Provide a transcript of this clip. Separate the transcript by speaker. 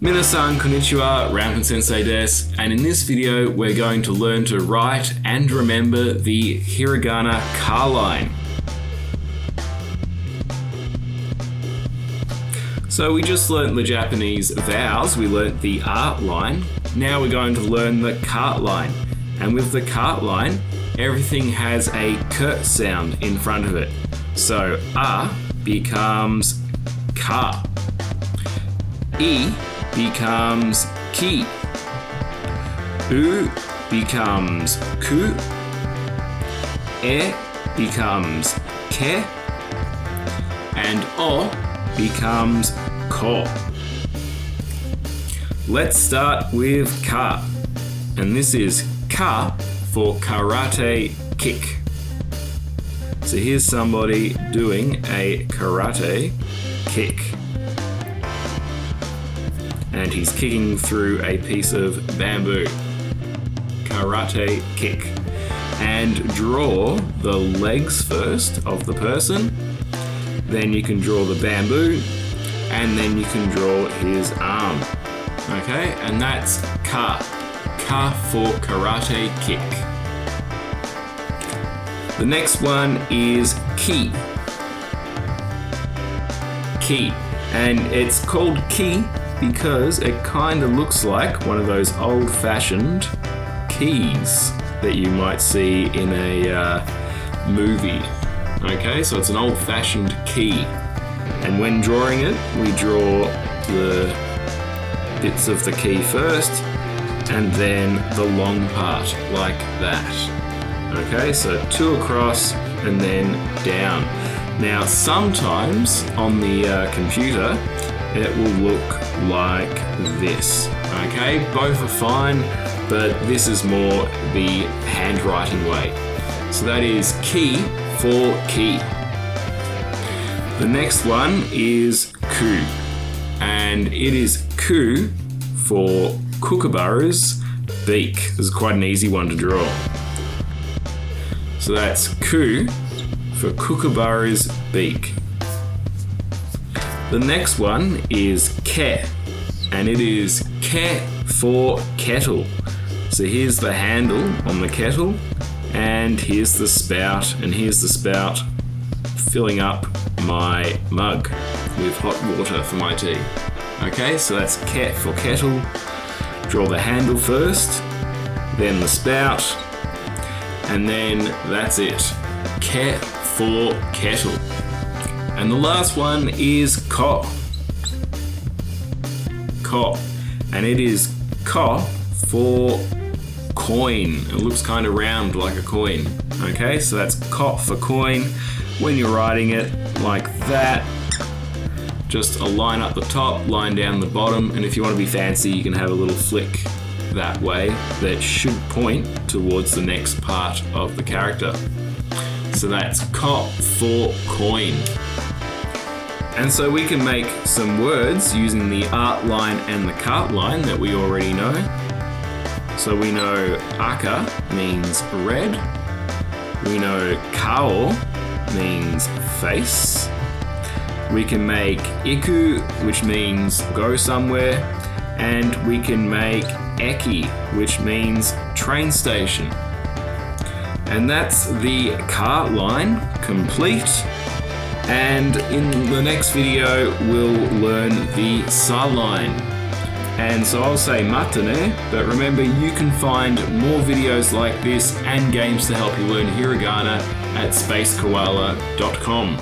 Speaker 1: Minasan konnichiwa, Rampen Sensei desu, and in this video we're going to learn to write and remember the Hiragana ka line. So we just learnt the Japanese vowels, we learnt the A line, now we're going to learn the ka line. And with the ka line, everything has a k sound in front of it. So A becomes ka, I becomes ki, U becomes ku, E becomes ke, and O becomes ko. Let's start with ka, and this is ka for karate kick. So here's somebody doing a karate kick. And he's kicking through a piece of bamboo. Karate kick. And draw the legs first of the person. Then you can draw the bamboo. And then you can draw his arm. Okay, and that's ka. Ka for karate kick. The next one is ki. Ki. And it's called ki because it kind of looks like one of those old-fashioned keys that you might see in a movie. Okay, so it's an old-fashioned key. And when drawing it, we draw the bits of the key first, and then the long part, like that. Okay, so 2 across, and then down. Now, sometimes on the computer, it will look like this. Okay, both are fine, but this is more the handwriting way. So that is ki for key. The next one is ku, and it is ku for kookaburra's beak. This is quite an easy one to draw. So that's ku for kookaburra's beak. The next one is ke, and it is ke for kettle. So here's the handle on the kettle, and here's the spout, and here's the spout filling up my mug with hot water for my tea. Okay, so that's ke for kettle. Draw the handle first, then the spout, and then that's it. Ke for kettle. And the last one is ko. Ko. And it is ko for coin. It looks kind of round like a coin. Okay, so that's ko for coin. When you're writing it like that, just a line up the top, line down the bottom, and if you want to be fancy, you can have a little flick that way that should point towards the next part of the character. So that's ko for coin. And so we can make some words using the art line and the cart line that we already know. So we know aka means red. We know kao means face. We can make iku, which means go somewhere. And we can make eki, which means train station. And that's the cart line complete. And in the next video, we'll learn the sa line. And so I'll say matane, but remember you can find more videos like this and games to help you learn hiragana at spacekoala.com.